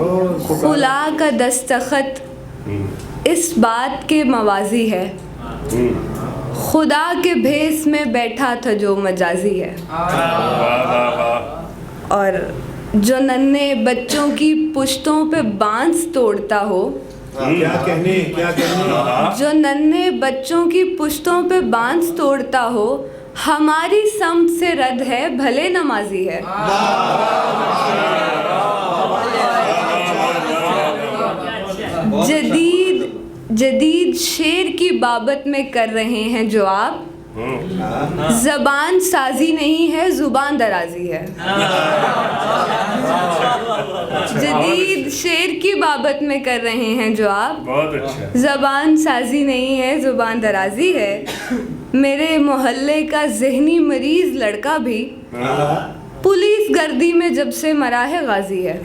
खुदा का दस्तखत इस बात के मवाजी है, खुदा के भेस में बैठा था जो मजाजी है। और जो नन्हे बच्चों की पुश्तों पे बांस तोड़ता हो, क्या कहने जो नन्हे बच्चों की पुश्तों पे बांस तोड़ता हो, हमारी समत से रद है, भले नमाजी है। जदीद शेर की बाबत में कर रहे हैं जो आप, ज़बान साजी नहीं है, ज़ुबान दराजी है। जदीद शेर की बाबत में कर रहे हैं जो आप, बहुत अच्छा। ज़बान साजी नहीं है, ज़ुबान दराजी है। मेरे मोहल्ले का ज़हनी मरीज लड़का भी पुलिस गर्दी में जब से मरा है, गाजी है।